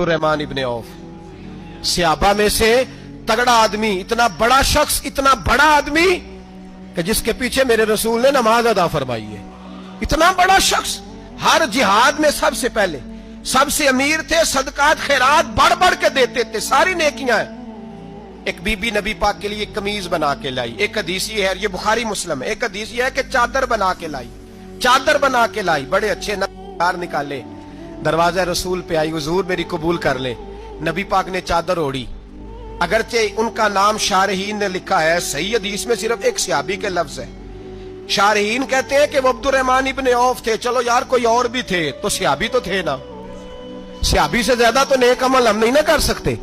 रहमान इब्ने of, सहाबा में से तगड़ा आदमी, इतना बड़ा शख्स, इतना बड़ा आदमी कि जिसके पीछे मेरे रसूल ने नमाज अदा फरमाई है। इतना बड़ा शख्स, हर जिहाद में सबसे पहले, सबसे अमीर थे, सदकात खैरात बढ़ बढ़ के देते थे, सारी नेकियां हैं। एक बीबी नबी पाक के लिए कमीज बना के लाई। एक हदीस ये है, ये बुखारी मुस्लिम है, एक हदीस ये है कि चादर बना के लाई, चादर बना के लाई, बड़े अच्छे नज़ार निकाले, दरवाजा रसूल पे आई, हुजूर मेरी कबूल कर ले। नबी पाक ने चादर ओढ़ी, अगरचे उनका नाम शारहीन ने लिखा है, सही हदीस में सिर्फ एक सहाबी के लफ्ज है। शारहीन कहते हैं कि वो अब्दुर्रहमान इब्ने औफ थे। चलो यार कोई और भी थे तो सहाबी तो थे ना, सहाबी से ज्यादा तो नेक अमल हम नहीं ना कर सकते।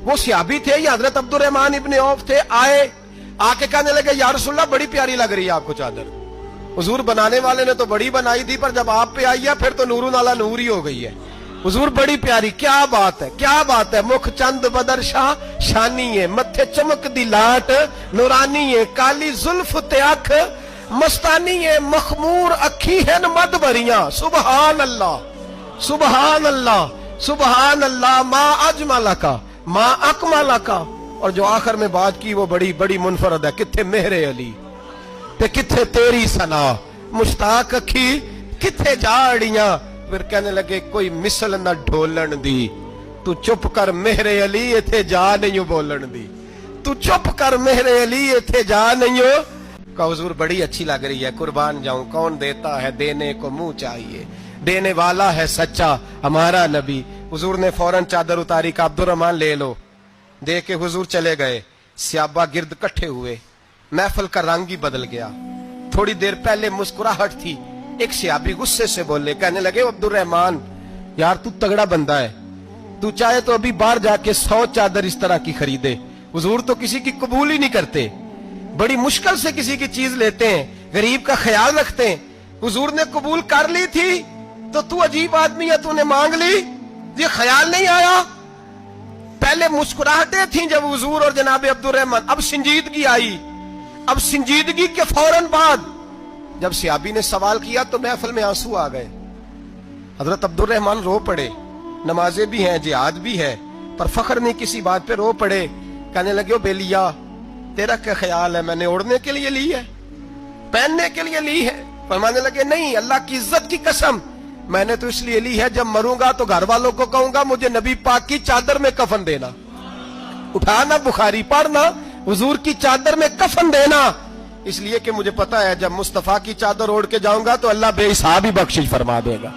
वो सहाबी थे या हजरत अब्दुर्रहमान इब्ने औफ थे। आए, आके कहने लगे या रसूलल्लाह बड़ी प्यारी लग रही है आपको चादर। हुजूर बनाने वाले ने तो बड़ी बनाई थी, पर जब आप पे आई है फिर तो नूरुन अला नूर ही हो गई है। हुजूर बड़ी प्यारी, क्या बात है, क्या बात है। मुख चंद बदर शाह शानी है, मत्थे चमक दी लाट नूरानी है, काली जुल्फ ते अख मस्तानी है, मखमूर अखी है मद भरियां। सुबहान अल्लाह, सुबहान अल्लाह, सुबहान अल्लाह। माँ अजमला का, माँ अकमला का। और जो आखिर में बात की वो बड़ी बड़ी मुनफरद है, किथे मेहरे अली ते किथे तेरी सना, मुश्ताक अखी किथे जाड़ियां। फिर कहने लगे कोई मिसल न ढोलन दी, तू चुप कर मेहरे अली इथे जा नहीं बोलन दी, तू चुप कर मेहरे अली इथे जा नहीं हो। का हुजूर बड़ी अच्छी लग रही है, कुर्बान जाऊं, कौन देता है देने को मुंह चाहिए, देने वाला है सच्चा हमारा नबी। हुजूर ने फौरन चादर उतारी का अब्दुर्रहमान ले लो, दे के हुजूर चले गए। सहाबा गिर्द इकट्ठे हुए, महफिल का रंग ही बदल गया। थोड़ी देर पहले मुस्कुराहट थी, एक सहाबी गुस्से से बोले, कहने लगे अब्दुर्रहमान यार तू तगड़ा बंदा है, तू चाहे तो अभी बाहर जाके 100 चादर इस तरह की खरीदे। हुजूर तो किसी की कबूल ही नहीं करते, बड़ी मुश्किल से किसी की चीज लेते हैं, गरीब का ख्याल रखते हैं। हुजूर ने कबूल कर ली थी तो तू अजीब आदमी है, तूने मांग ली, ये ख्याल नहीं आया। पहले मुस्कुराहटें थी जब हुजूर और जनाब अब्दुर्रहमान, अब संजीदगी आई। अब संजीदगी के फौरन बाद जब सहाबी ने सवाल किया तो महफिल में आंसू आ गए। हजरत अब्दुर्रहमान रो पड़े, नमाजें भी हैं, जिहाद भी है, पर फख्र नहीं किसी बात पे, रो पड़े। कहने लगे ओ बेलिया तेरा क्या ख्याल है, मैंने ओढ़ने के लिए ली है, पहनने के लिए ली है? फरमाने लगे नहीं, अल्लाह की इज्जत की कसम, मैंने तो इसलिए ली है जब मरूंगा तो घर वालों को कहूंगा मुझे नबी पाक की चादर में कफन देना। उठाना बुखारी, पढ़ना, हुजूर की चादर में कफन देना, इसलिए कि मुझे पता है जब मुस्तफा की चादर ओढ़ के जाऊंगा तो अल्लाह बेहिसाब ही बख्शिश फरमा देगा।